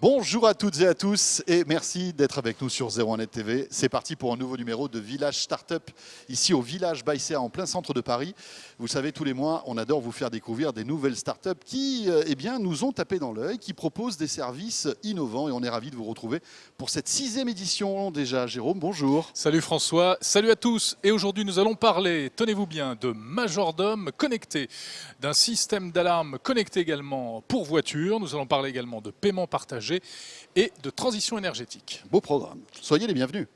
Bonjour à toutes et à tous et merci d'être avec nous sur 01net TV. C'est parti pour un nouveau numéro de Village Startup ici au Village Baïséa en plein centre de Paris. Vous savez, tous les mois, on adore vous faire découvrir des nouvelles startups qui nous ont tapé dans l'œil, qui proposent des services innovants et on est ravis de vous retrouver pour cette 6e édition déjà. Jérôme, bonjour. Salut François, salut à tous. Et aujourd'hui, nous allons parler, tenez-vous bien, de majordome connecté, d'un système d'alarme connecté également pour voitures. Nous allons parler également de paiement partagé et de transition énergétique. Beau programme. Soyez les bienvenus.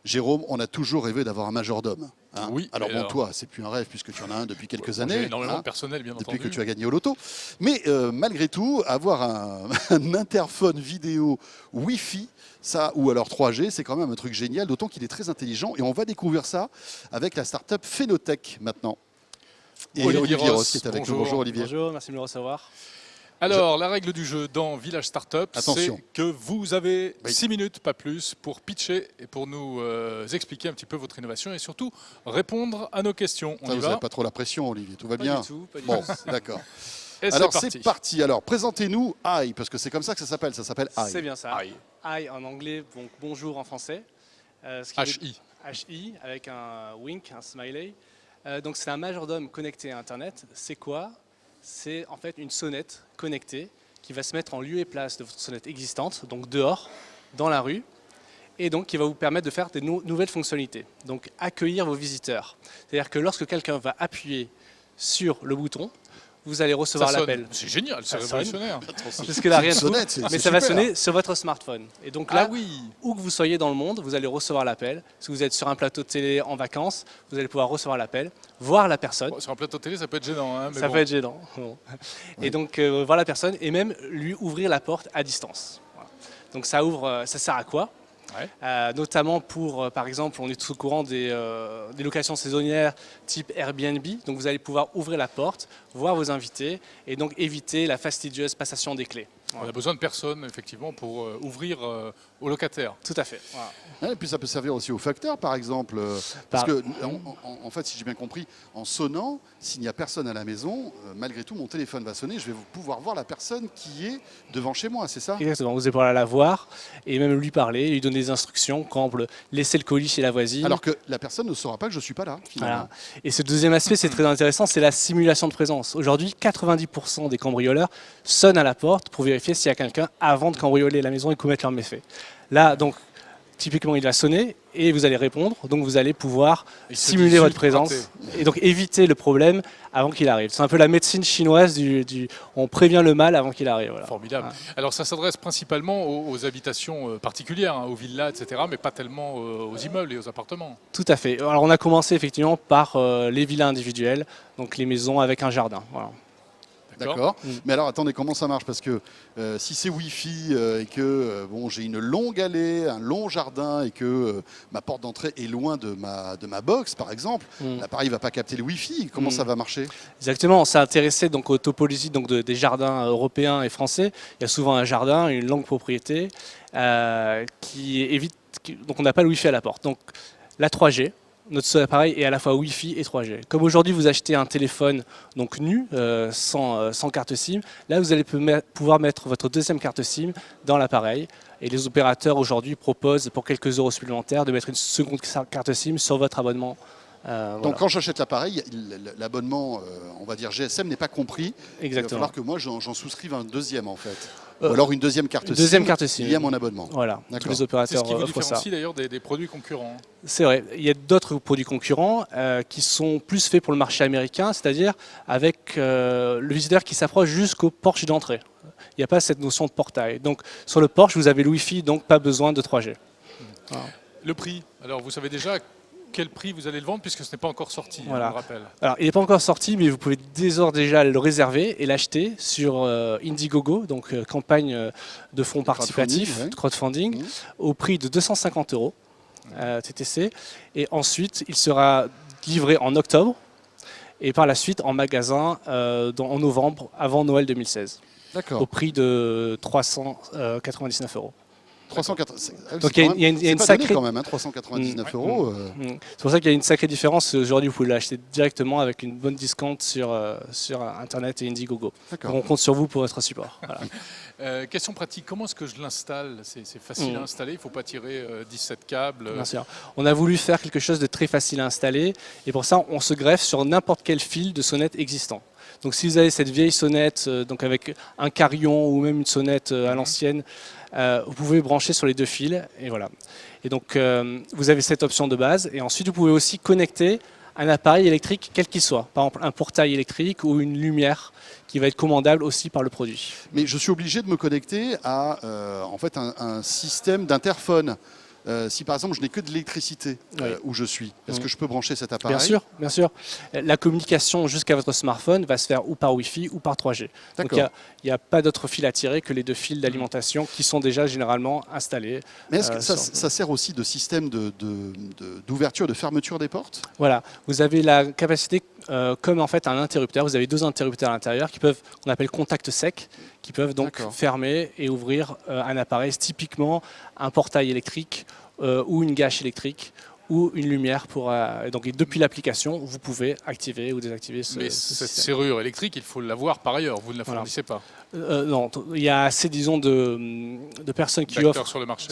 Jérôme, on a toujours rêvé d'avoir un majordome. Hein. Oui. Alors bon, toi, c'est plus un rêve puisque tu en as un depuis quelques années. Énormément personnel, bien depuis entendu. que tu as gagné au loto. Mais malgré tout, avoir un interphone vidéo Wi-Fi, ça, ou alors 3G, c'est quand même un truc génial, d'autant qu'il est très intelligent. Et on va découvrir ça avec la startup Phénotech maintenant. Et Olivier Ross qui est avec nous. Bonjour Olivier. Bonjour, merci de me recevoir. Alors, la règle du jeu dans Village Startup, c'est que vous avez 6 minutes, pas plus, pour pitcher et pour nous expliquer un petit peu votre innovation et surtout répondre à nos questions. Vous n'avez pas trop la pression, Olivier, tout va bien? Pas du tout. Bon, d'accord. Et alors c'est parti. Alors présentez-nous AI, parce que c'est comme ça que ça s'appelle AI. C'est bien ça. AI. AI en anglais, donc bonjour en français. HI. HI avec un wink, un smiley. Donc c'est un majordome connecté à Internet. C'est quoi? C'est en fait une sonnette connectée qui va se mettre en lieu et place de votre sonnette existante, donc dehors, dans la rue, et donc qui va vous permettre de faire des nouvelles fonctionnalités. Donc accueillir vos visiteurs. C'est-à-dire que lorsque quelqu'un va appuyer sur le bouton, vous allez recevoir l'appel. C'est génial, c'est révolutionnaire. Parce que là, rien de fou, mais ça va sonner sur votre smartphone. Et donc là, où que vous soyez dans le monde, vous allez recevoir l'appel. Si vous êtes sur un plateau de télé en vacances, vous allez pouvoir recevoir l'appel, voir la personne. Bon, sur un plateau de télé, ça peut être gênant. Hein, mais ça peut être gênant. Bon. Et donc, voir la personne et même lui ouvrir la porte à distance. Voilà. Donc ça ouvre, ça sert à quoi? Notamment pour, par exemple, on est tous au courant des locations saisonnières type Airbnb. Donc vous allez pouvoir ouvrir la porte, voir vos invités et donc éviter la fastidieuse passation des clés. On a besoin de personnes, effectivement, pour ouvrir aux locataires. Tout à fait. Voilà. Et puis ça peut servir aussi aux facteurs, par exemple. Parce que, en fait, si j'ai bien compris, en sonnant, s'il n'y a personne à la maison, malgré tout, mon téléphone va sonner. Je vais pouvoir voir la personne qui est devant chez moi, c'est ça? Exactement. Vous allez pouvoir la voir et même lui parler, lui donner des instructions, par exemple, laisser le colis chez la voisine. Alors que la personne ne saura pas que je ne suis pas là, finalement. Voilà. Et ce deuxième aspect, c'est très intéressant, c'est la simulation de présence. Aujourd'hui, 90% des cambrioleurs sonnent à la porte pour vérifier s'il y a quelqu'un avant de cambrioler la maison et commettre leur méfait. Là, donc, typiquement, il va sonner et vous allez répondre. Donc, vous allez pouvoir simuler votre présence et donc éviter le problème avant qu'il arrive. C'est un peu la médecine chinoise on prévient le mal avant qu'il arrive. Voilà. Formidable. Alors, ça s'adresse principalement aux habitations particulières, hein, aux villas, etc., mais pas tellement aux immeubles et aux appartements. Tout à fait. Alors, on a commencé effectivement par les villas individuelles, donc les maisons avec un jardin. Voilà. D'accord. Mais alors, attendez, comment ça marche? Parce que si c'est Wi-Fi et que bon, j'ai une longue allée, un long jardin et que ma porte d'entrée est loin de ma box, par exemple, l'appareil ne va pas capter le Wi-Fi. Comment ça va marcher? Exactement. On s'est intéressé donc aux topologies donc, des jardins européens et français. Il y a souvent un jardin, une longue propriété qui évite. Donc, on n'a pas le Wi-Fi à la porte. Donc, la 3G. Notre seul appareil est à la fois Wi-Fi et 3G. Comme aujourd'hui, vous achetez un téléphone donc nu, sans carte SIM, là, vous allez pouvoir mettre votre deuxième carte SIM dans l'appareil. Et les opérateurs aujourd'hui proposent, pour quelques euros supplémentaires, de mettre une seconde carte SIM sur votre abonnement. Donc quand j'achète l'appareil, l'abonnement, on va dire GSM, n'est pas compris. Exactement. Il va falloir que moi, j'en souscrive un deuxième, en fait. Ou alors une deuxième carte SIM liée à mon abonnement. Voilà, tous les opérateurs offrent ça. C'est ce qui vous différencie d'ailleurs des produits concurrents. C'est vrai, il y a d'autres produits concurrents qui sont plus faits pour le marché américain, c'est-à-dire avec le visiteur qui s'approche jusqu'au porche d'entrée. Il n'y a pas cette notion de portail. Donc sur le porche, vous avez le Wi-Fi, donc pas besoin de 3G. Voilà. Le prix, alors vous savez déjà quel prix vous allez le vendre puisque ce n'est pas encore sorti, je le rappelle. Alors, il n'est pas encore sorti, mais vous pouvez déjà le réserver et l'acheter sur Indiegogo, donc campagne de fonds participatifs, crowdfunding, au prix de 250 € TTC. Et ensuite, il sera livré en octobre et par la suite en magasin en novembre, avant Noël 2016. Au prix de 399 €. Donc, il y a une sacrée... quand même, hein, 399 euros. C'est pour ça qu'il y a une sacrée différence. Aujourd'hui, vous pouvez l'acheter directement avec une bonne discount sur Internet et Indiegogo. On compte sur vous pour votre support. Voilà. Question pratique, comment est-ce que je l'installe? C'est facile à installer, il ne faut pas tirer 17 câbles. Bien sûr. On a voulu faire quelque chose de très facile à installer et pour ça, on se greffe sur n'importe quel fil de sonnette existant. Donc si vous avez cette vieille sonnette donc avec un carillon ou même une sonnette à l'ancienne, vous pouvez brancher sur les deux fils et voilà. Et donc vous avez cette option de base et ensuite vous pouvez aussi connecter un appareil électrique quel qu'il soit, par exemple un portail électrique ou une lumière qui va être commandable aussi par le produit. Mais je suis obligé de me connecter à en fait un système d'interphone. Si par exemple je n'ai que de l'électricité où je suis, est-ce que je peux brancher cet appareil? Bien sûr. La communication jusqu'à votre smartphone va se faire ou par Wi-Fi ou par 3G. Donc il n'y a pas d'autre fil à tirer que les deux fils d'alimentation qui sont déjà généralement installés. Mais est-ce que ça sert aussi de système d'ouverture, de fermeture des portes? Voilà, vous avez la capacité, comme en fait un interrupteur, vous avez deux interrupteurs à l'intérieur qu'on appelle contact sec, qui peuvent donc fermer et ouvrir un appareil, typiquement un portail électrique ou une gâche électrique ou une lumière. Donc depuis l'application, vous pouvez activer ou désactiver ce Mais ce cette système. serrure électrique, il faut l'avoir par ailleurs, vous ne la fournissez pas. Non, il y a assez, disons, de personnes qui offrent sur le marché.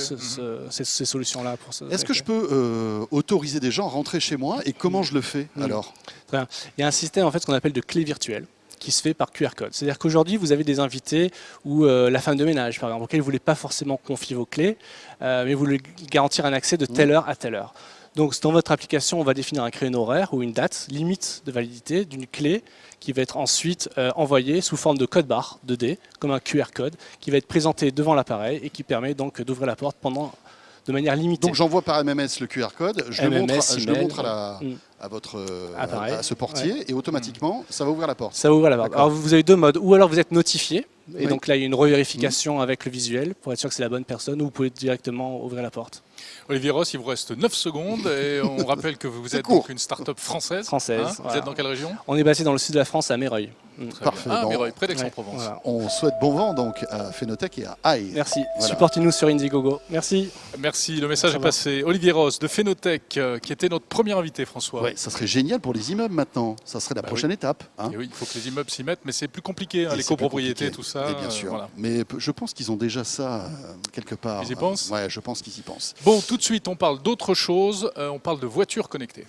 ces solutions-là. Est-ce que je peux autoriser des gens à rentrer chez moi et comment je le fais alors? Très bien. Il y a un système en fait, qu'on appelle de clé virtuelle qui se fait par QR code. C'est-à-dire qu'aujourd'hui, vous avez des invités ou la femme de ménage, par exemple, auquel vous ne voulez pas forcément confier vos clés, mais vous voulez garantir un accès de telle heure à telle heure. Donc, dans votre application, on va définir un créneau horaire ou une date limite de validité d'une clé qui va être ensuite envoyée sous forme de code barre 2D, comme un QR code, qui va être présenté devant l'appareil et qui permet donc d'ouvrir la porte de manière limitée. Donc j'envoie par MMS le QR code, je le montre à ce portier et automatiquement ça va ouvrir la porte. Ça va ouvrir la porte. Alors vous avez deux modes, ou alors vous êtes notifié, et donc là il y a une revérification avec le visuel pour être sûr que c'est la bonne personne, ou vous pouvez directement ouvrir la porte. Olivier Ross, il vous reste 9 secondes et on rappelle que vous êtes donc une start-up française. Voilà. Vous êtes dans quelle région? On est basé dans le sud de la France, à Méreuil. Parfait. Méreuil, près d'Aix-en-Provence. Voilà. On souhaite bon vent donc à Phénotech et à AI. Merci. Voilà. Supportez-nous sur Indiegogo. Merci. Merci. Le message est passé. Olivier Ross de Phénotech, qui était notre premier invité, François. Ouais, ça serait génial pour les immeubles maintenant. Ça serait la prochaine étape. Hein. Et oui, il faut que les immeubles s'y mettent, mais c'est plus compliqué, les copropriétés, tout ça. Et bien sûr. Voilà. Mais je pense qu'ils ont déjà ça quelque part. Ils y pensent? Ouais, je pense qu'ils y pensent. Bon, tout de suite, on parle d'autre chose. On parle de voitures connectées.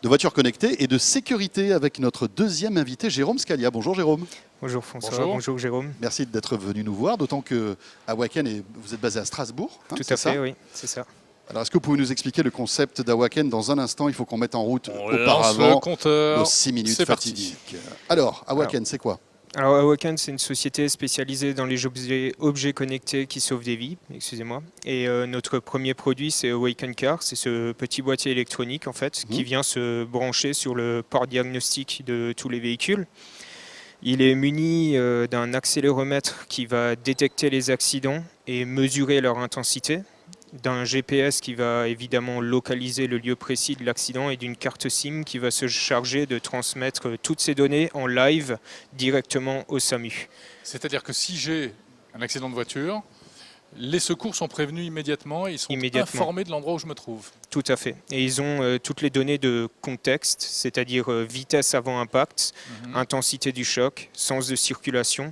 De voitures connectées et de sécurité avec notre deuxième invité, Jérôme Scalia. Bonjour Jérôme. Bonjour François, bonjour Jérôme. Merci d'être venu nous voir, d'autant que Awaken, vous êtes basé à Strasbourg. Tout à fait, oui, c'est ça. Alors, est-ce que vous pouvez nous expliquer le concept d'Awaken dans un instant? Il faut qu'on mette en route auparavant nos 6 minutes fatidiques. Alors, Awaken, c'est quoi? Alors, Awaken, c'est une société spécialisée dans les objets connectés qui sauvent des vies, excusez-moi. Et notre premier produit, c'est Awaken Car. C'est ce petit boîtier électronique, en fait, qui vient se brancher sur le port diagnostic de tous les véhicules. Il est muni d'un accéléromètre qui va détecter les accidents et mesurer leur intensité, d'un GPS qui va évidemment localiser le lieu précis de l'accident et d'une carte SIM qui va se charger de transmettre toutes ces données en live directement au SAMU. C'est-à-dire que si j'ai un accident de voiture, les secours sont prévenus immédiatement et ils sont informés de l'endroit où je me trouve. Tout à fait. Et ils ont toutes les données de contexte, c'est-à-dire vitesse avant impact, intensité du choc, sens de circulation.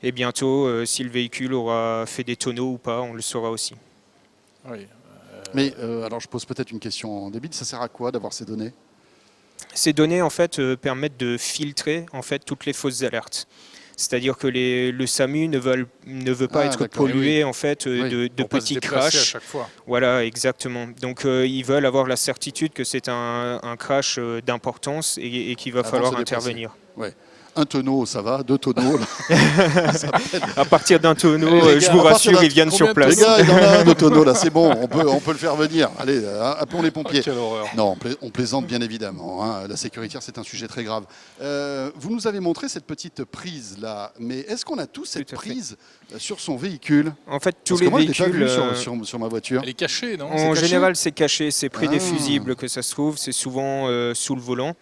Et bientôt, si le véhicule aura fait des tonneaux ou pas, on le saura aussi. Oui. Mais alors je pose peut-être une question en débit. Ça sert à quoi d'avoir ces données? Ces données en fait permettent de filtrer en fait toutes les fausses alertes. C'est-à-dire que le SAMU ne veut pas être pollué en fait de petits crashs. À chaque fois. Voilà, exactement. Donc ils veulent avoir la certitude que c'est un crash d'importance et qu'il va falloir intervenir. Ouais. Un tonneau, ça va. 2 tonneaux. À partir d'un tonneau, je vous rassure, ils viennent sur place. Les gars, il y en a un de tonneau là, c'est bon, on peut le faire venir. Allez, appelons les pompiers. Quelle horreur. Non, on plaisante bien évidemment. Hein. La sécurité, c'est un sujet très grave. Vous nous avez montré cette petite prise là, mais est-ce qu'on a tous cette prise sur son véhicule? En fait, tous les véhicules. Parce que moi, je l'ai pas vu sur ma voiture. Elle est cachée, non? En général, c'est caché, c'est près des fusibles que ça se trouve, c'est souvent sous le volant.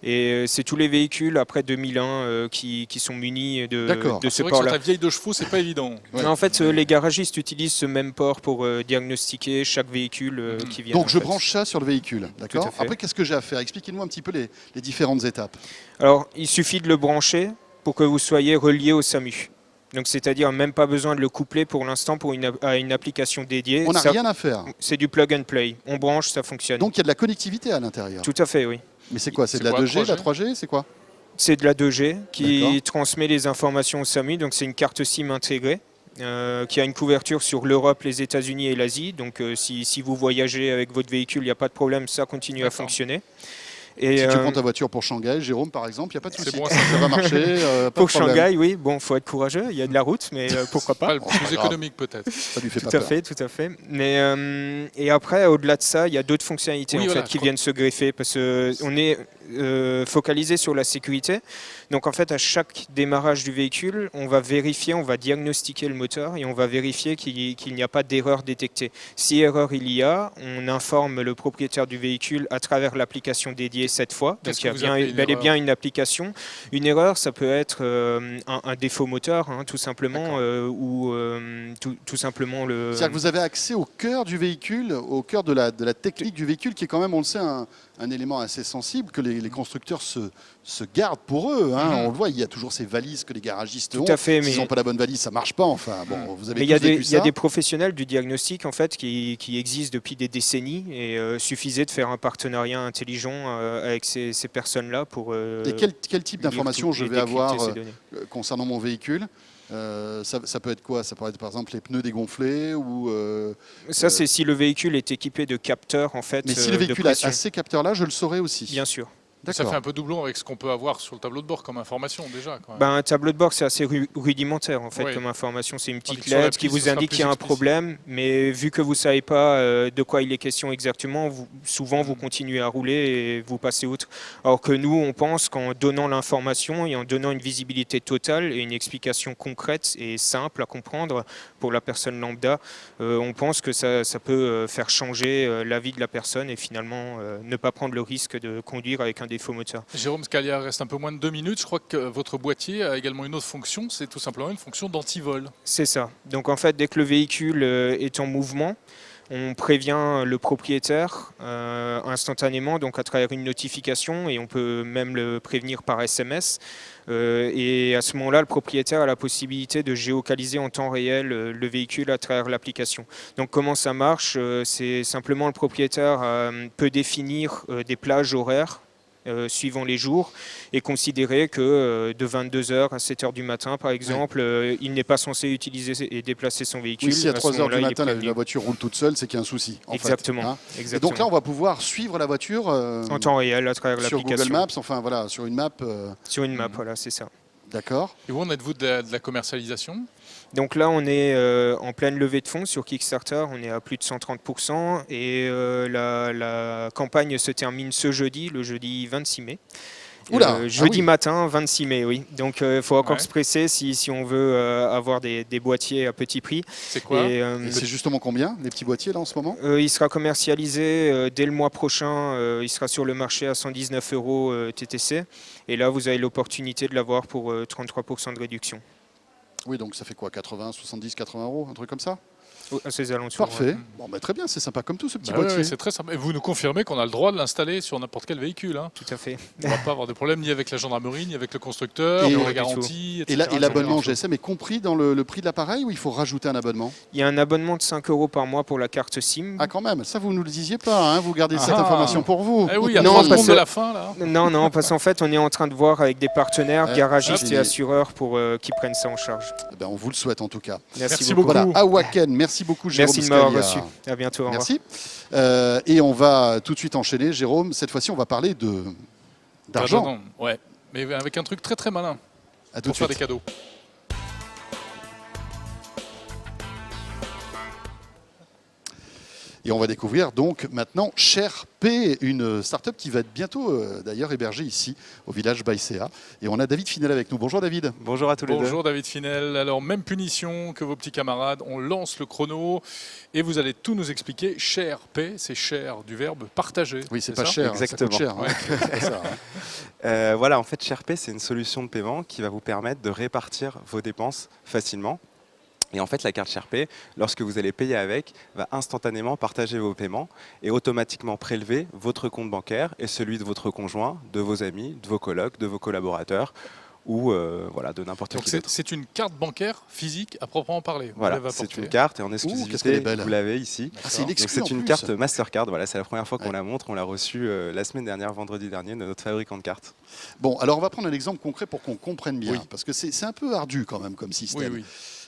Et c'est tous les véhicules après 2001 qui sont munis de C'est ce vrai que sur port-là. ta vieille 2 chevaux, c'est pas évident. Ouais. En fait, les garagistes utilisent ce même port pour diagnostiquer chaque véhicule qui vient. Donc en je fait. branche ça sur le véhicule, d'accord? Tout à fait. Après, qu'est-ce que j'ai à faire? Expliquez-nous un petit peu les différentes étapes. Alors, il suffit de le brancher pour que vous soyez relié au SAMU. Donc, c'est-à-dire même pas besoin de le coupler pour l'instant à une application dédiée. On n'a Ça- rien à faire. C'est du plug and play. On branche, ça fonctionne. Donc il y a de la connectivité à l'intérieur. Tout à fait, oui. Mais c'est quoi? C'est de C'est la quoi, 2G, de la 3G? C'est quoi? C'est de la 2G qui D'accord. transmet les informations au SAMU. Donc, c'est une carte SIM intégrée qui a une couverture sur l'Europe, les États-Unis et l'Asie. Donc, si vous voyagez avec votre véhicule, il n'y a pas de problème, ça continue à D'accord. fonctionner. Et, Si tu prends ta voiture pour Shanghai, Jérôme, par exemple, il n'y a pas de C'est souci. bon, ça va marcher. Pas pour de problème. Shanghai, oui, bon, faut être courageux. Il y a de la route, mais pourquoi pas. Pas le pas plus grave. économique peut-être. Ça lui fait Tout pas à peur. fait, tout à fait. Mais et après, au-delà de ça, il y a d'autres fonctionnalités Oui, en voilà, fait, je qui crois. viennent se greffer parce qu'on est focalisé sur la sécurité. Donc en fait, à chaque démarrage du véhicule, on va vérifier, on va diagnostiquer le moteur et on va vérifier qu'il n'y a pas d'erreur détectée. Si erreur il y a, on informe le propriétaire du véhicule à travers l'application dédiée cette fois. Donc Qu'est-ce il y a que vous appelez une bel et erreur bien une application. Une erreur, ça peut être un défaut moteur, hein, tout simplement, ou tout simplement le. C'est-à-dire que vous avez accès au cœur du véhicule, au cœur de la technique du véhicule, qui est quand même, on le sait, un élément assez sensible que les constructeurs se gardent pour eux. Hein. On le voit, il y a toujours ces valises que les garagistes ont. Tout à fait, S'ils mais n'ont pas la bonne valise, ça marche pas. Enfin, bon, vous avez mais il y a tous vécu il y a ça. des professionnels du diagnostic en fait qui existent depuis des décennies et suffisait de faire un partenariat intelligent avec ces personnes-là pour. Et quel type d'informations je vais décrypter avoir ces données. concernant mon véhicule? Ça peut être quoi? Ça peut être par exemple les pneus dégonflés ou. Ça, c'est si le véhicule est équipé de capteurs en fait. Mais si le de véhicule a pression. ces capteurs-là, je le saurai aussi. Bien sûr. Ça fait D'accord. un peu doublon avec ce qu'on peut avoir sur le tableau de bord comme information déjà. Quand même. Ben, un tableau de bord, c'est assez rudimentaire en fait Oui. comme information. C'est une petite Tandis que sur lettre qui l'appli, ce vous sera indique plus qu'il y a un explicite. problème, mais vu que vous ne savez pas de quoi il est question exactement, souvent vous continuez à rouler et vous passez outre. Alors que nous, on pense qu'en donnant l'information et en donnant une visibilité totale et une explication concrète et simple à comprendre pour la personne lambda, on pense que ça peut faire changer la vie de la personne et finalement ne pas prendre le risque de conduire avec un défaut moteur. Jérôme Scalia, reste un peu moins de 2 minutes. Je crois que votre boîtier a également une autre fonction, c'est tout simplement une fonction d'antivol. C'est ça. Donc en fait, dès que le véhicule est en mouvement, on prévient le propriétaire instantanément, donc à travers une notification, et on peut même le prévenir par SMS. Et à ce moment-là, le propriétaire a la possibilité de géocaliser en temps réel le véhicule à travers l'application. Donc comment ça marche? C'est simplement le propriétaire peut définir des plages horaires suivant les jours et considérer que de 22h à 7h du matin, par exemple, il n'est pas censé utiliser et déplacer son véhicule. Oui, si à ce 3h moment-là, du il est matin, prévenu. la voiture roule toute seule, c'est qu'il y a un souci. En Exactement. Fait, hein. Et Exactement. donc là, on va pouvoir suivre la voiture En temps réel à travers sur l'application. Google Maps, enfin voilà, sur une map. Sur une map, voilà, c'est ça. D'accord. Et où en êtes-vous de la commercialisation? Donc là, on est en pleine levée de fonds sur Kickstarter, on est à plus de 130% et la campagne se termine ce jeudi, le jeudi 26 mai. Oula, Jeudi oui. matin, 26 mai, oui. Donc il faut encore Ouais. se presser si on veut avoir des boîtiers à petit prix. C'est quoi? Et, Et c'est justement combien, les petits boîtiers là en ce moment? il sera commercialisé dès le mois prochain. Il sera sur le marché à 119 € TTC. Et là, vous avez l'opportunité de l'avoir pour 33% de réduction. Oui, donc ça fait quoi, 80, 70, 80 €, un truc comme ça? À ces alentours. Parfait. ouais. Bon, bah, très bien, c'est sympa comme tout ce petit Bah ouais, boîtier. ouais, c'est très sympa. Et vous nous confirmez qu'on a le droit de l'installer sur n'importe quel véhicule. Hein. Tout à fait. On ne va pas avoir de problème ni avec la gendarmerie, ni avec le constructeur, Et- ni Non, la du tout. garantie, Et etc. l'abonnement etc. GSM est compris dans le prix de l'appareil ou il faut rajouter un abonnement? Il y a un abonnement de 5 € par mois pour la carte SIM. Ah quand même, ça vous ne nous le disiez pas, hein, vous gardez cette Ah. information pour vous. Eh oui, il y a Non, 3 parce secondes de que- la fin là. Non, parce qu'en fait, on est en train de voir avec des partenaires, Ouais, garagistes c'est- et assureurs pour qui prennent ça en charge. Eh ben, on vous le souhaite en tout cas. Merci beaucoup. Voilà, Awaken, merci beaucoup Jérôme Merci de m'avoir Scalia. reçu. À bientôt. Au revoir. Merci. Et on va tout de suite enchaîner, Jérôme. Cette fois-ci, on va parler d'argent. Non, ouais. Mais avec un truc très très malin À tout pour de faire des suite. cadeaux. Et on va découvrir donc maintenant ShareP, une start-up qui va être bientôt d'ailleurs hébergée ici au village Baïséa. Et on a David Finel avec nous. Bonjour David. Bonjour à tous les deux. Bonjour David Finel. Alors même punition que vos petits camarades, on lance le chrono et vous allez tout nous expliquer. ShareP, c'est share du verbe partager. Oui, c'est pas ça cher, Exactement. ça coûte cher. Hein. C'est pas ça, hein. Voilà, en fait, ShareP, c'est une solution de paiement qui va vous permettre de répartir vos dépenses facilement. Et en fait, la carte ShareP, lorsque vous allez payer avec, va instantanément partager vos paiements et automatiquement prélever votre compte bancaire et celui de votre conjoint, de vos amis, de vos colocs, de vos collaborateurs ou voilà, de n'importe Donc qui d'autre. c'est une carte bancaire physique à proprement parler. Voilà, Vous l'avez c'est apportée. une carte et en qu'est-ce qu'elle est exclusivité, belle. vous l'avez ici. Ah, c'est une Donc exclue en c'est une plus. carte Mastercard, voilà, c'est la première fois qu'on Ouais. la montre, on l'a reçue la semaine dernière, vendredi dernier, de notre fabricant de cartes. Bon, alors on va prendre un exemple concret pour qu'on comprenne bien, Oui. parce que c'est un peu ardu quand même comme Oui, système. oui.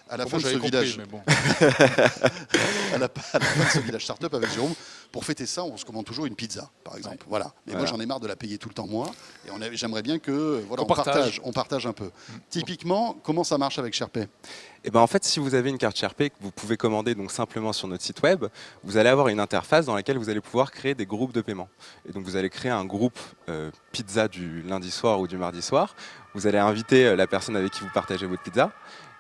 À la Bon, fin moi, de ce j'avais compris, village, mais bon. à la fin de ce village startup avec Jérôme, pour fêter ça, on se commande toujours une pizza, par exemple. Ouais. Voilà. Mais moi, Voilà. j'en ai marre de la payer tout le temps moi, et j'aimerais bien que voilà, Qu'on partage. on partage un peu. Typiquement, comment ça marche avec ShareP? Et ben en fait, si vous avez une carte ShareP que vous pouvez commander donc simplement sur notre site web, vous allez avoir une interface dans laquelle vous allez pouvoir créer des groupes de paiement. Et donc vous allez créer un groupe pizza du lundi soir ou du mardi soir. Vous allez inviter la personne avec qui vous partagez votre pizza.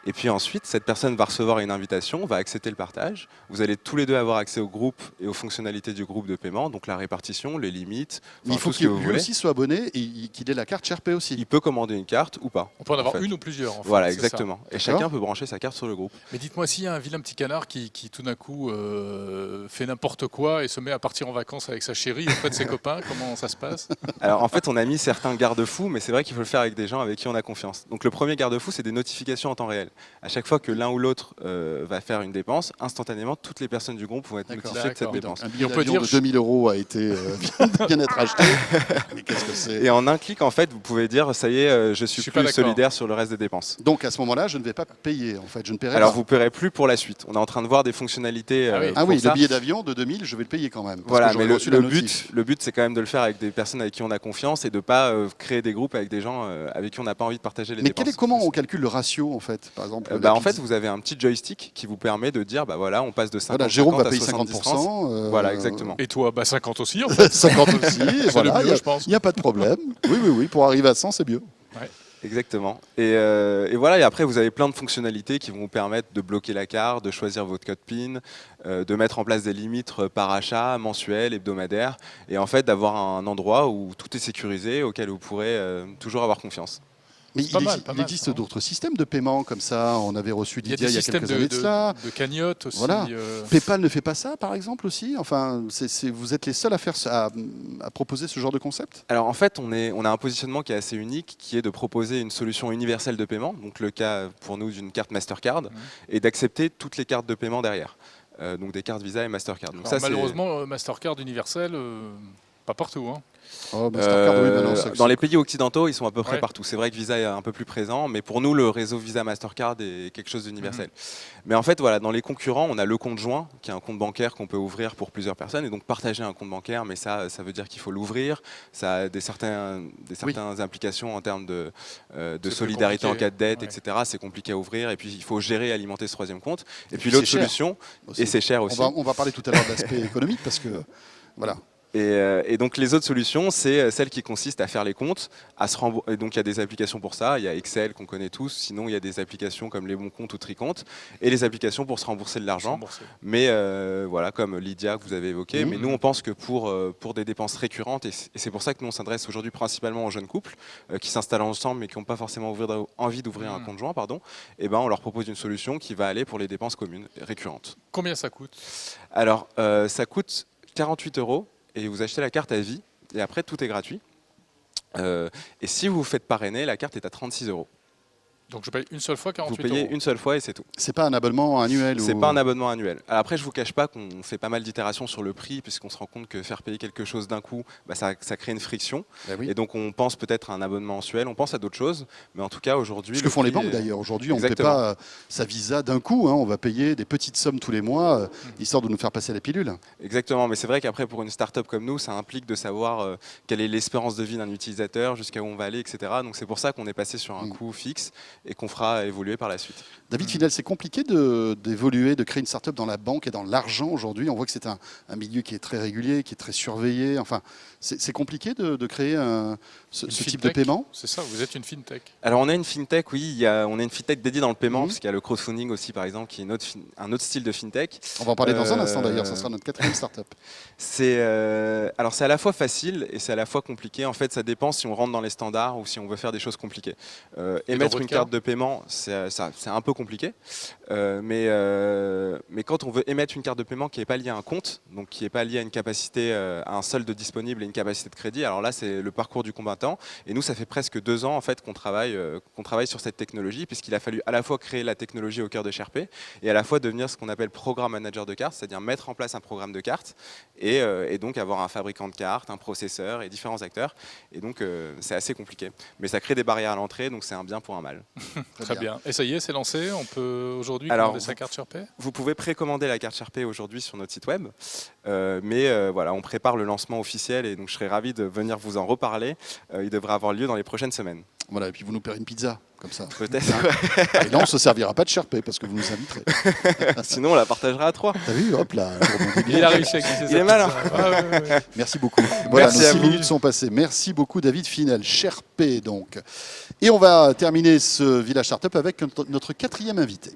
Et puis ensuite, cette personne va recevoir une invitation, va accepter le partage. Vous allez tous les deux avoir accès au groupe et aux fonctionnalités du groupe de paiement, donc la répartition, les limites, Mais enfin, il faut tout ce que qu'il vous lui voulez. aussi soit abonné et qu'il ait la carte ShareP aussi. Il peut commander une carte ou pas. On peut en avoir fait. une ou plusieurs. En fait, Voilà, c'est ça. exactement. Et chacun peut brancher sa carte sur le groupe. Mais dites-moi s'il y a un vilain petit canard qui tout d'un coup fait n'importe quoi et se met à partir en vacances avec sa chérie auprès de ses copains, comment ça se passe? Alors en fait, on a mis certains garde-fous, mais c'est vrai qu'il faut le faire avec des gens avec qui on a confiance. Donc le premier garde-fou, c'est des notifications en temps réel. À chaque fois que l'un ou l'autre va faire une dépense, instantanément, toutes les personnes du groupe vont être D'accord. notifiées de cette D'accord. dépense. Un billet on peut d'avion dire- de 2000 € a été vient de bien être acheté. Mais qu'est-ce que c'est? Et en un clic, en fait, vous pouvez dire, ça y est, je suis suis pas plus d'accord. solidaire sur le reste des dépenses. Donc à ce moment-là, je ne vais pas payer. En fait, je ne paierai Alors pas. vous ne paierez plus pour la suite. On est en train de voir des fonctionnalités Ah oui. Ah pour oui, ça. le billet d'avion de 2000, je vais le payer quand même. parce Voilà, que j'aurai mais reçu la le notif. but, c'est quand même de le faire avec des personnes avec qui on a confiance et de ne pas créer des groupes avec des gens avec qui on n'a pas envie de partager les Mais dépenses. comment on calcule le ratio en fait, par exemple En fait, vous avez un petit joystick qui vous permet de dire, bah voilà, on passe de 50 voilà, Jérôme va à payer 70, 50%. Voilà, exactement. Et toi, bah 50 aussi en fait. 50 aussi, et C'est voilà, le mieux, je pense. il n'y a pas de problème. Oui, pour arriver à 100, c'est mieux. Exactement. Et voilà, et après, vous avez plein de fonctionnalités qui vont vous permettre de bloquer la carte, de choisir votre code PIN, de mettre en place des limites par achat, mensuel, hebdomadaire, et en fait d'avoir un endroit où tout est sécurisé, auquel vous pourrez toujours avoir confiance. Mais C'est pas mal, il existe d'autres systèmes de paiement comme ça. On avait reçu Il y a Lydia des il y a systèmes quelques années de cela. de cagnotte aussi. Voilà. PayPal ne fait pas ça, par exemple, aussi. Enfin, vous êtes les seuls à faire à proposer ce genre de concept. Alors en fait, on a un positionnement qui est assez unique, qui est de proposer une solution universelle de paiement, donc le cas pour nous d'une carte Mastercard, et d'accepter toutes les cartes de paiement derrière, donc des cartes Visa et Mastercard. Donc Alors, ça, c'est- malheureusement, Mastercard universel, pas partout. Hein. Oh, Mastercard, oui, maintenant, ça- dans les pays occidentaux, ils sont à peu près Ouais. partout. C'est vrai que Visa est un peu plus présent, mais pour nous, le réseau Visa Mastercard est quelque chose d'universel. Mais en fait, voilà, dans les concurrents, on a le compte joint, qui est un compte bancaire qu'on peut ouvrir pour plusieurs personnes, et donc partager un compte bancaire, mais ça veut dire qu'il faut l'ouvrir. Ça a des certaines implications en termes de plus solidarité en compliqué. cas de dette, Ouais. etc. C'est compliqué à ouvrir, et puis il faut gérer et alimenter ce troisième compte. Et puis puis l'autre c'est cher solution, aussi. et c'est cher aussi. On va parler tout à l'heure de l'aspect économique parce que voilà. Et donc les autres solutions, c'est celles qui consistent à faire les comptes, à se rembourser. Et donc il y a des applications pour ça, il y a Excel qu'on connaît tous, sinon il y a des applications comme les bons comptes ou Tricompte, et les applications pour se rembourser de l'argent. Remboursé. Mais voilà, comme Lydia que vous avez évoqué, Mhm. mais nous on pense que pour des dépenses récurrentes, et c'est pour ça que nous on s'adresse aujourd'hui principalement aux jeunes couples qui s'installent ensemble mais qui n'ont pas forcément envie d'ouvrir un compte joint, et ben on leur propose une solution qui va aller pour les dépenses communes récurrentes. Combien ça coûte? Alors ça coûte 48 € et vous achetez la carte à vie et après tout est gratuit. Et si vous vous faites parrainer, la carte est à 36 €. Donc je paye une seule fois 48 Vous payez €. une seule fois et c'est tout. C'est pas un abonnement annuel. C'est ou... pas un abonnement annuel. Alors après, je vous cache pas qu'on fait pas mal d'itérations sur le prix, puisqu'on se rend compte que faire payer quelque chose d'un coup, bah, ça crée une friction. Bah oui. Et donc on pense peut-être à un abonnement mensuel, on pense à d'autres choses, mais en tout cas aujourd'hui. Ce que le font les prix banques est- d'ailleurs. Aujourd'hui, on ne paie Exactement. pas sa visa d'un coup. On va payer des petites sommes tous les mois, histoire de nous faire passer la pilule. Exactement, mais c'est vrai qu'après pour une start-up comme nous, ça implique de savoir quelle est l'espérance de vie d'un utilisateur, jusqu'à où on va aller, etc. Donc c'est pour ça qu'on est passé sur un coût fixe et qu'on fera évoluer par la suite. David Finel, c'est compliqué d'évoluer, de créer une start-up dans la banque et dans l'argent aujourd'hui. On voit que c'est un milieu qui est très régulier, qui est très surveillé. Enfin, c'est compliqué de créer ce type de paiement. C'est ça, vous êtes une fintech. Alors on a une fintech, oui, on a une fintech dédiée dans le paiement, parce qu'il y a le crowdfunding aussi par exemple, qui est un autre style de fintech. On va en parler dans un instant d'ailleurs, ça sera notre 4e start-up. Alors c'est à la fois facile et c'est à la fois compliqué. En fait, ça dépend si on rentre dans les standards ou si on veut faire des choses compliquées. Émettre une carte de paiement, c'est un peu compliqué. Mais quand on veut émettre une carte de paiement qui n'est pas liée à un compte, donc qui n'est pas liée à une capacité, à un solde disponible et une capacité de crédit, alors là c'est le parcours du combattant. Et nous, ça fait presque 2 ans en fait qu'on travaille sur cette technologie, puisqu'il a fallu à la fois créer la technologie au cœur de Sherpay et à la fois devenir ce qu'on appelle programme manager de cartes, c'est-à-dire mettre en place un programme de cartes et donc avoir un fabricant de cartes, un processeur et différents acteurs. Et donc c'est assez compliqué. Mais ça crée des barrières à l'entrée, donc c'est un bien pour un mal. Très bien. Et ça y est, c'est lancé. On peut aujourd'hui Alors, commander sa carte Sherpay. Vous pouvez précommander la carte Sherpay aujourd'hui sur notre site web, mais voilà, on prépare le lancement officiel et donc je serais ravi de venir vous en reparler. Il devrait avoir lieu dans les prochaines semaines. Voilà, et puis vous nous paierez une pizza, comme ça. Peut-être. Et là, on ne se servira pas de Sherpay parce que vous nous inviterez. Sinon, on la partagera à 3. T'as vu, hop là. Il a réussi à glisser Il est malin. Merci beaucoup. Voilà, Merci nos à 6 vous. minutes sont passées. Merci beaucoup, David Finel. Sherpay, donc. Et on va terminer ce Village Startup avec notre 4e invité.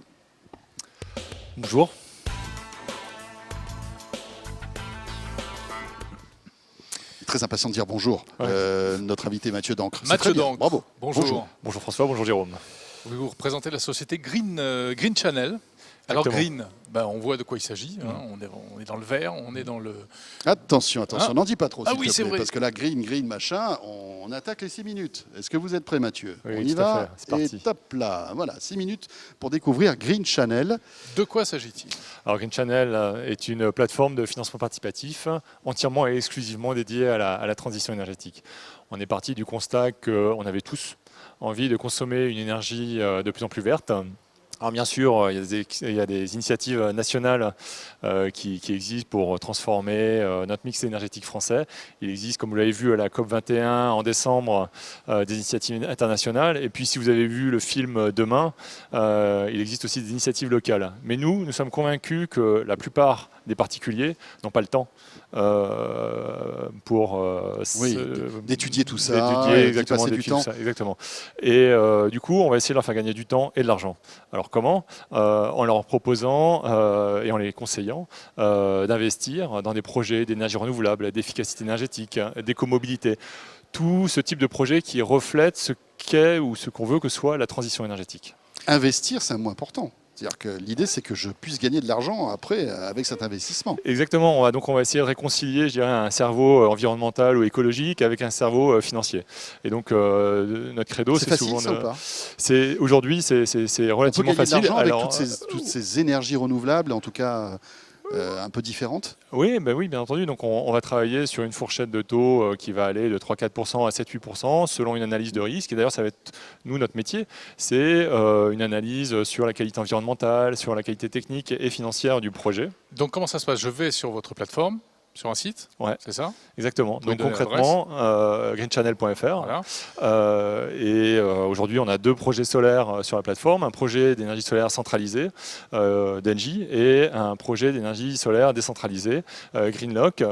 Bonjour. Très impatient de dire bonjour. Ouais. Notre invité Mathieu Dancre. C'est Mathieu très bien. Dancre. Bravo. Bonjour. Bonjour François, bonjour Jérôme. Vous représentez la société Green Channel. Alors Exactement. Green, on voit de quoi il s'agit. Hein. On est dans le vert, on est dans le... Attention, Hein n'en dis pas trop, Ah s'il oui, te c'est plaît, vrai. parce que là, green, machin, on attaque les 6 minutes. Est-ce que vous êtes prêt, Mathieu? Oui, On y tout à va. fait. C'est parti. Et top là. Voilà, 6 minutes pour découvrir Green Channel. De quoi s'agit-il? Alors Green Channel est une plateforme de financement participatif entièrement et exclusivement dédiée à la transition énergétique. On est parti du constat qu'on avait tous envie de consommer une énergie de plus en plus verte. Alors bien sûr, il y a des initiatives nationales qui existent pour transformer notre mix énergétique français. Il existe, comme vous l'avez vu à la COP21 en décembre, des initiatives internationales. Et puis si vous avez vu le film Demain, il existe aussi des initiatives locales. Mais nous sommes convaincus que la plupart des particuliers n'ont pas le temps pour d'étudier tout ça, d'étudier d'y passer du temps. exactement. Et du coup, on va essayer de leur faire gagner du temps et de l'argent. Alors comment? En leur proposant et en les conseillant d'investir dans des projets d'énergie renouvelable, d'efficacité énergétique, d'écomobilité. Tout ce type de projet qui reflète ce qu'est ou ce qu'on veut que soit la transition énergétique. Investir, c'est un mot important. C'est-à-dire que l'idée, c'est que je puisse gagner de l'argent après avec cet investissement. Exactement. Donc on va essayer de réconcilier, je dirais, un cerveau environnemental ou écologique avec un cerveau financier. Et donc notre credo, c'est souvent... C'est facile, ça, ou pas? Aujourd'hui, c'est relativement On peut gagner de facile. l'argent avec toutes ces énergies renouvelables, en tout cas un peu différentes. Oui, bien entendu. Donc on va travailler sur une fourchette de taux qui va aller de 3-4% à 7-8% selon une analyse de risque. Et d'ailleurs, ça va être notre métier. C'est une analyse sur la qualité environnementale, sur la qualité technique et financière du projet. Donc comment ça se passe? Je vais sur votre plateforme, sur un site, Ouais. c'est ça? Exactement. pouvez Donc donner concrètement, greenchannel.fr. Voilà. Aujourd'hui, on a 2 projets solaires sur la plateforme. Un projet d'énergie solaire centralisée d'Engie et un projet d'énergie solaire décentralisée, Greenlock,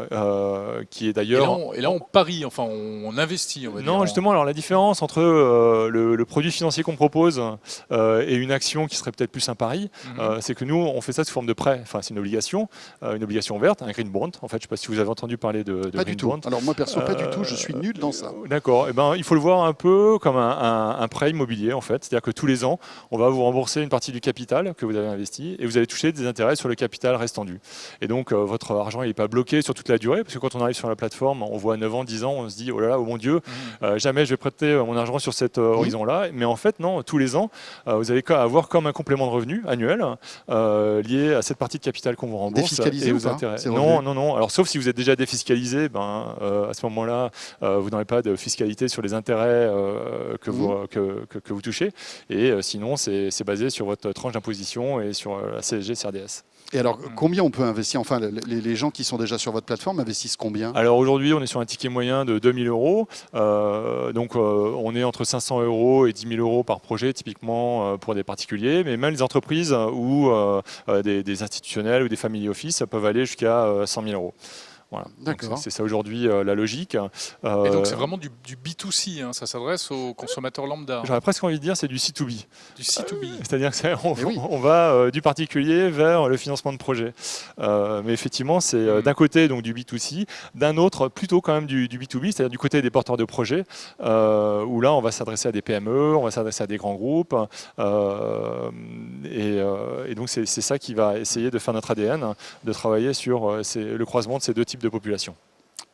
qui est d'ailleurs... Et là, on parie, enfin, on investit, on va dire. Non, justement, alors la différence entre le produit financier qu'on propose et une action qui serait peut-être plus un pari, c'est que nous, on fait ça sous forme de prêt. Enfin, c'est une obligation verte, un green bond. En fait, je ne sais pas si vous avez entendu parler de Pas green du tout. bond. Alors moi, perso, pas du tout. Je suis nul dans ça. D'accord. Il faut le voir un peu comme un prêt immobilier, en fait. C'est-à-dire que tous les ans, on va vous rembourser une partie du capital que vous avez investi et vous allez toucher des intérêts sur le capital restant dû. Et donc, votre argent n'est pas bloqué sur toute la durée, parce que quand on arrive sur la plateforme, on voit 9 ans, 10 ans, on se dit, oh là là, oh mon Dieu, jamais je vais prêter mon argent sur cet horizon-là. Mais en fait, non, tous les ans, vous allez avoir comme un complément de revenu annuel lié à cette partie de capital qu'on vous rembourse. Défiscalisé et ou aux pas, intérêts. ces Non. revenus? Alors, sauf si vous êtes déjà défiscalisé, à ce moment-là, vous n'aurez pas de fiscalité sur les intérêts que vous touchez. Et sinon, c'est basé sur votre tranche d'imposition et sur la CSG CRDS. Et alors, combien on peut investir? Enfin, les gens qui sont déjà sur votre plateforme investissent combien? Alors aujourd'hui, on est sur un ticket moyen de 2 000 euros. Donc on est entre 500 euros et 10 000 euros par projet, typiquement pour des particuliers. Mais même les entreprises ou des institutionnels ou des family office peuvent aller jusqu'à 100 000 euros. Voilà. C'est ça aujourd'hui la logique. Et donc c'est vraiment du B2C, hein, ça s'adresse aux consommateurs lambda. J'aurais presque envie de dire c'est du C2B. Du C2B. C'est-à-dire qu'on va du particulier vers le financement de projet. Mais effectivement, c'est d'un côté donc, du B2C, d'un autre plutôt quand même du B2B, c'est-à-dire du côté des porteurs de projets, où là on va s'adresser à des PME, on va s'adresser à des grands groupes. Et donc c'est ça qui va essayer de faire notre ADN, de travailler sur le croisement de ces deux types de population.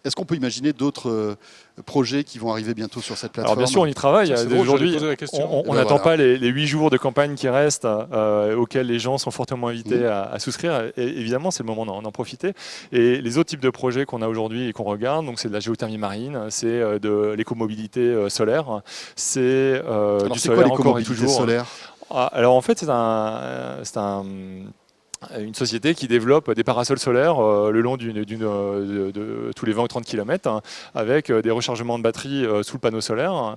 Est-ce qu'on peut imaginer d'autres projets qui vont arriver bientôt sur cette plateforme? Alors bien sûr, on y travaille. Aujourd'hui, on n'attend pas les 8 jours de campagne qui restent, auxquels les gens sont fortement invités à souscrire. Et évidemment, c'est le moment d'en profiter. Et les autres types de projets qu'on a aujourd'hui et qu'on regarde, donc c'est de la géothermie marine, c'est de l'écomobilité solaire, c'est du solaire encore et toujours. Solaire alors en fait, c'est une société qui développe des parasols solaires le long de tous les 20 ou 30 km, avec des rechargements de batteries sous le panneau solaire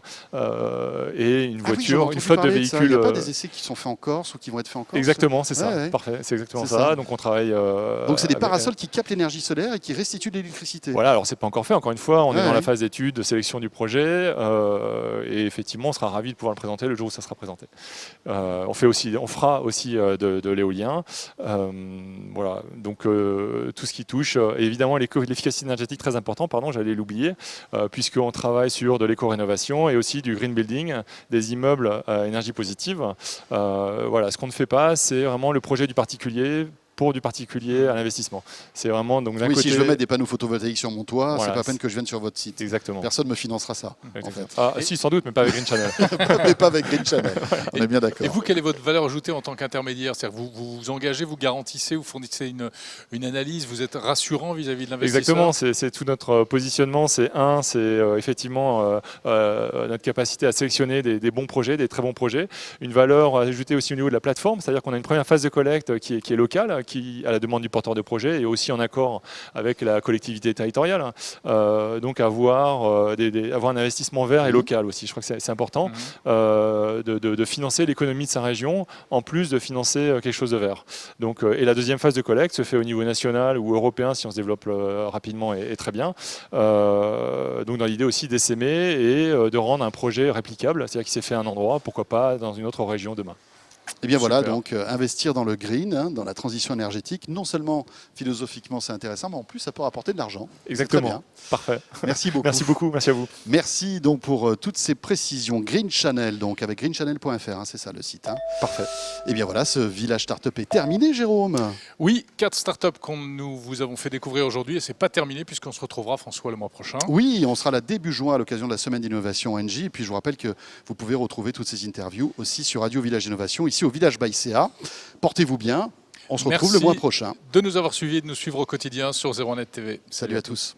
et une voiture, une flotte de véhicules. Il n'y a pas des essais qui sont faits en Corse ou qui vont être faits en Corse? Exactement, c'est ça. Parfait, c'est exactement ça. Donc on travaille. Donc c'est des parasols qui captent l'énergie solaire et qui restituent de l'électricité. Voilà, alors c'est pas encore fait. Encore une fois, on est dans la phase d'étude, de sélection du projet, et effectivement, on sera ravis de pouvoir le présenter le jour où ça sera présenté. On fera aussi de l'éolien. Voilà, donc tout ce qui touche, évidemment l'efficacité énergétique très important, j'allais l'oublier, puisqu'on travaille sur de l'éco-rénovation et aussi du green building, des immeubles à énergie positive. Voilà, ce qu'on ne fait pas, c'est vraiment le projet du particulier pour du particulier à l'investissement. C'est vraiment donc d'un côté... Si je veux mettre des panneaux photovoltaïques sur mon toit, c'est pas la peine que je vienne sur votre site. Exactement. Personne ne me financera ça. En fait. Si, sans doute, mais pas avec Green Channel. Mais pas avec Green Channel. On est bien d'accord. Et vous, quelle est votre valeur ajoutée en tant qu'intermédiaire? C'est-à-dire vous vous engagez, vous garantissez, vous fournissez une analyse, vous êtes rassurant vis-à-vis de l'investisseur? Exactement, c'est tout notre positionnement. C'est effectivement notre capacité à sélectionner des bons projets, des très bons projets. Une valeur ajoutée aussi au niveau de la plateforme, c'est-à-dire qu'on a une première phase de collecte qui est locale, qui à la demande du porteur de projet et aussi en accord avec la collectivité territoriale. Donc avoir un investissement vert et local aussi. Je crois que c'est important de financer l'économie de sa région en plus de financer quelque chose de vert. Donc, et la deuxième phase de collecte se fait au niveau national ou européen si on se développe rapidement et très bien. Donc dans l'idée aussi d'essaimer et de rendre un projet réplicable, c'est-à-dire qu'il s'est fait à un endroit, pourquoi pas dans une autre région demain. Et bien voilà, donc investir dans le green, dans la transition énergétique, non seulement philosophiquement c'est intéressant, mais en plus ça peut rapporter de l'argent. Exactement. Très bien. Parfait. Merci beaucoup. Merci beaucoup, merci à vous. Merci donc pour toutes ces précisions. Green Channel, donc avec greenchannel.fr, c'est ça le site. Parfait. Et bien voilà, ce village startup est terminé, Jérôme. Oui, 4 startups nous vous avons fait découvrir aujourd'hui et c'est pas terminé puisqu'on se retrouvera, François, le mois prochain. Oui, on sera là début juin à l'occasion de la semaine d'innovation NJ. Et puis je vous rappelle que vous pouvez retrouver toutes ces interviews aussi sur Radio Village Innovation, ici au Village by CA. Portez-vous bien. On se retrouve le mois prochain. De nous avoir suivis et de nous suivre au quotidien sur 01net TV. Salut à tous.